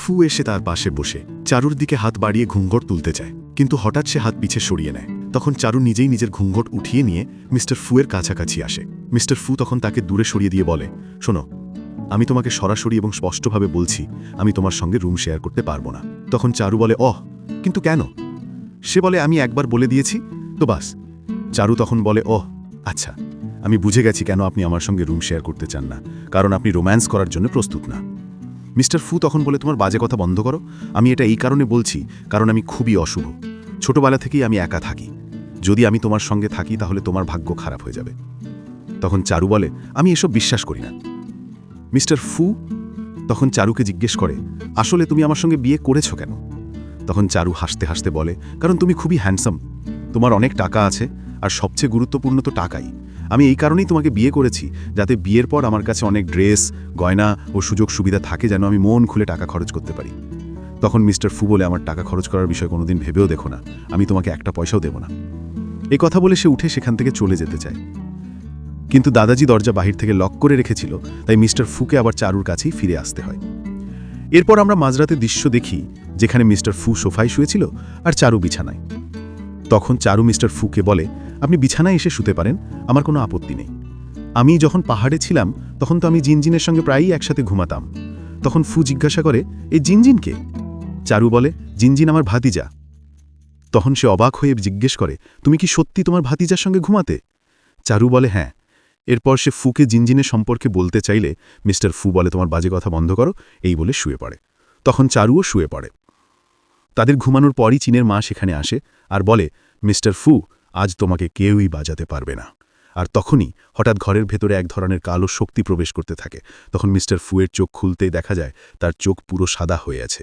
ফু এসে তার পাশে বসে চারুর দিকে হাত বাড়িয়ে ঘুঙ্ঘট তুলতে চায়, কিন্তু হঠাৎ সে হাত পিছে সরিয়ে নেয়। তখন চারু নিজেই নিজের ঘুঙ্ঘট উঠিয়ে নিয়ে মিস্টার ফুয়ের কাছাকাছি আসে। মিস্টার ফু তখন তাকে দূরে সরিয়ে দিয়ে বলে, শোনো, আমি তোমাকে সরাসরি এবং স্পষ্টভাবে বলছি, আমি তোমার সঙ্গে রুম শেয়ার করতে পারবো না। তখন চারু বলে, কিন্তু কেন? সে বলে, আমি একবার বলে দিয়েছি তো বাস। চারু তখন বলে, আচ্ছা, আমি বুঝে গেছি কেন আপনি আমার সঙ্গে রুম শেয়ার করতে চান না, কারণ আপনি রোম্যান্স করার জন্য প্রস্তুত না। মিস্টার ফু তখন বলে, তোমার বাজে কথা বন্ধ করো। আমি এটা এই কারণে বলছি কারণ আমি খুবই অশুভ। ছোটবেলা থেকেই আমি একা থাকি। যদি আমি তোমার সঙ্গে থাকি তাহলে তোমার ভাগ্য খারাপ হয়ে যাবে। তখন চারু বলে, আমি এসব বিশ্বাস করি না। মিস্টার ফু তখন চারুকে জিজ্ঞেস করে, আসলে তুমি আমার সঙ্গে বিয়ে করেছ কেন? তখন চারু হাসতে হাসতে বলে, কারণ তুমি খুবই হ্যান্ডসাম, তোমার অনেক টাকা আছে, আর সবচেয়ে গুরুত্বপূর্ণ তো টাকাই। আমি এই কারণেই তোমাকে বিয়ে করেছি, যাতে বিয়ের পর আমার কাছে অনেক ড্রেস, গয়না ও সুযোগ সুবিধা থাকে, যেন আমি মন খুলে টাকা খরচ করতে পারি। তখন মিস্টার ফু বলে, আমার টাকা খরচ করার বিষয় কোনোদিন ভেবেও দেখো না, আমি তোমাকে একটা পয়সাও দেব না। এই কথা বলে সে উঠে সেখান থেকে চলে যেতে চায়, কিন্তু দাদাজি দরজা বাহির থেকে লক করে রেখেছিল, তাই মিস্টার ফুকে আবার চারুর কাছেই ফিরে আসতে হয়। এরপর আমরা মাঝরাতে দৃশ্য দেখি, যেখানে মিস্টার ফু সোফায় শুয়েছিল আর চারু বিছানায়। তখন চারু মিস্টার ফুকে বলে, আপনি বিছানায় এসে শুতে পারেন, আমার কোনো আপত্তি নেই। আমি যখন পাহাড়ে ছিলাম তখন তো আমি জিনজিনের সঙ্গে প্রায়ই একসাথে ঘুমাতাম। তখন ফু জিজ্ঞাসা করে, এই জিনজিন কে? চারু বলে, জিনজিন আমার ভাতিজা। তখন সে অবাক হয়ে জিজ্ঞেস করে, তুমি কি সত্যি তোমার ভাতিজার সঙ্গে ঘুমাতে? চারু বলে, হ্যাঁ। এরপর সে ফুকে জিনজিনের সম্পর্কে বলতে চাইলে মিস্টার ফু বলে, তোমার বাজে কথা বন্ধ করো, এই বলে শুয়ে পড়ে। তখন চারুও শুয়ে পড়ে। তাদের ঘুমানোর পরই চীনের মা সেখানে আসে আর বলে, মিস্টার ফু, আজ তোমাকে কেউই বাজাতে পারবে না। আর তখনই হঠাৎ ঘরের ভেতরে এক ধরনের কালো শক্তি প্রবেশ করতে থাকে। তখন মিস্টার ফুয়ের চোখ খুলতেই দেখা যায় তার চোখ পুরো সাদা হয়ে আছে।